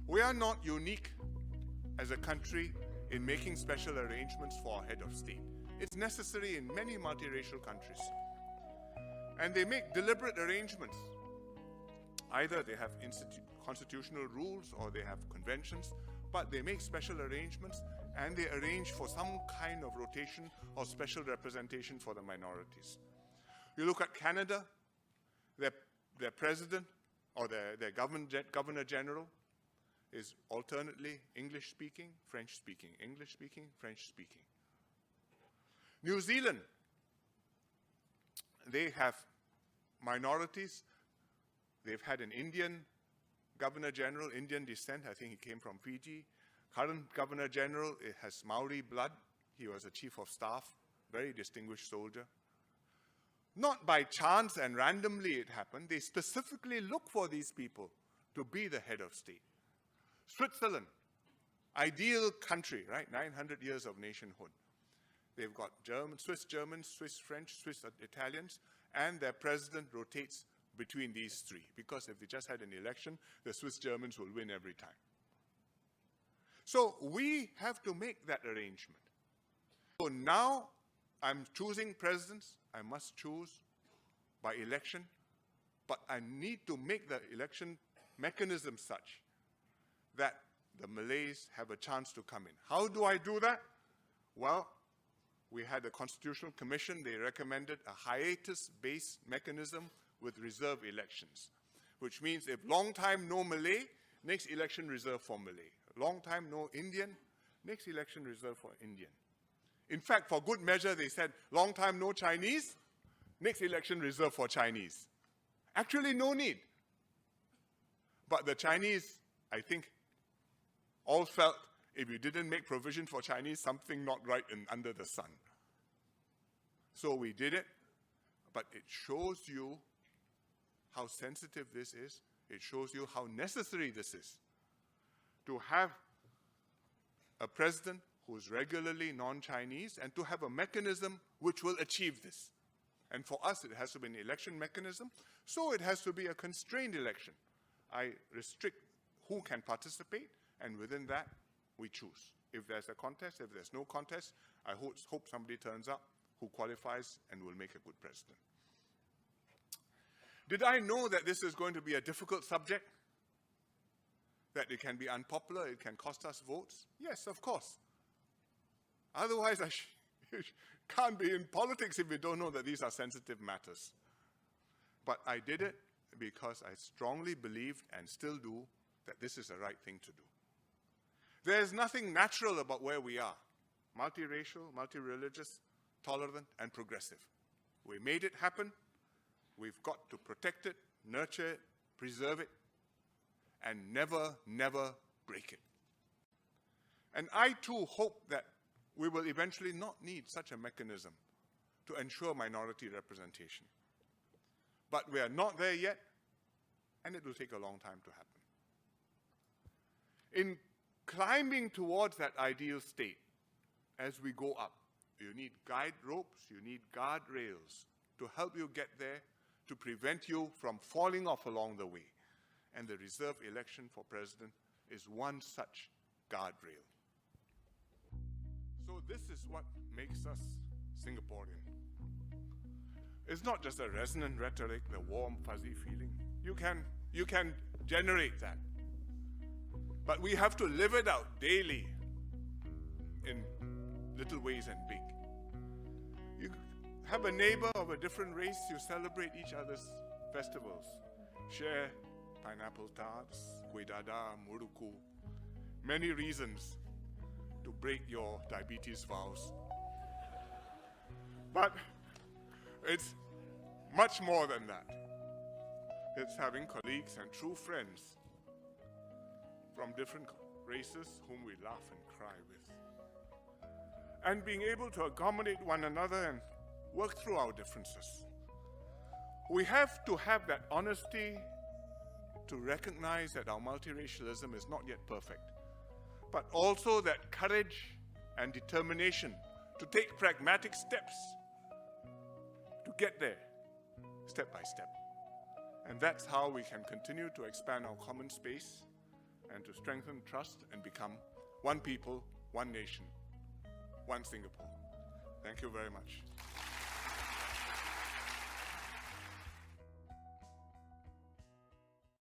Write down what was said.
We are not unique as a country in making special arrangements for our head of state. It's necessary in many multiracial countries. And they make deliberate arrangements. Either they have constitutional rules or they have conventions, but they make special arrangements and they arrange for some kind of rotation or special representation for the minorities. You look at Canada, their president or their governor general is alternately English-speaking, French-speaking, English-speaking, French-speaking. New Zealand, they have minorities. They've had an Indian Governor General, Indian descent. I think he came from Fiji. Current Governor General has Maori blood. He was a chief of staff, very distinguished soldier. Not by chance and randomly it happened. They specifically look for these people to be the head of state. Switzerland, ideal country, right? 900 years of nationhood. They've got Swiss Germans, Swiss French, Swiss Italians, and their president rotates between these three, because if they just had an election, the Swiss Germans will win every time. So we have to make that arrangement. So now I'm choosing presidents. I must choose by election, but I need to make the election mechanism such that the Malays have a chance to come in. How do I do that? Well, we had a Constitutional Commission. They recommended a hiatus-based mechanism with reserve elections, which means if long time no Malay, next election reserved for Malay. Long time no Indian, next election reserved for Indian. In fact, for good measure, they said long time no Chinese, next election reserved for Chinese. Actually, no need. But the Chinese, I think, all felt if you didn't make provision for Chinese, something not right under the sun. So we did it, but it shows you how sensitive this is. It shows you how necessary this is to have a president who is regularly non-Chinese and to have a mechanism which will achieve this. And for us, it has to be an election mechanism, so it has to be a constrained election. I restrict who can participate, and within that, we choose. If there's a contest, if there's no contest, I hope somebody turns up who qualifies and will make a good president. Did I know that this is going to be a difficult subject? That it can be unpopular, it can cost us votes? Yes, of course. Otherwise, I can't be in politics if you don't know that these are sensitive matters. But I did it because I strongly believed and still do that this is the right thing to do. There's nothing natural about where we are. Multiracial, multireligious, tolerant, and progressive. We made it happen. We've got to protect it, nurture it, preserve it, and never, never break it. And I too hope that we will eventually not need such a mechanism to ensure minority representation. But we are not there yet, and it will take a long time to happen. In climbing towards that ideal state, as we go up, you need guide ropes, you need guardrails to help you get there, to prevent you from falling off along the way. And the reserve election for president is one such guardrail. So this is what makes us Singaporean. It's not just a resonant rhetoric, the warm, fuzzy feeling. You can generate that. But we have to live it out daily in little ways and big. You have a neighbor of a different race, you celebrate each other's festivals. Share pineapple tarts, kuih dadar, muruku. Many reasons to break your diabetes vows. But it's much more than that. It's having colleagues and true friends from different races whom we laugh and cry with. And being able to accommodate one another and work through our differences. We have to have that honesty to recognize that our multiracialism is not yet perfect, but also that courage and determination to take pragmatic steps to get there, step by step. And that's how we can continue to expand our common space and to strengthen trust and become one people, one nation, one Singapore. Thank you very much.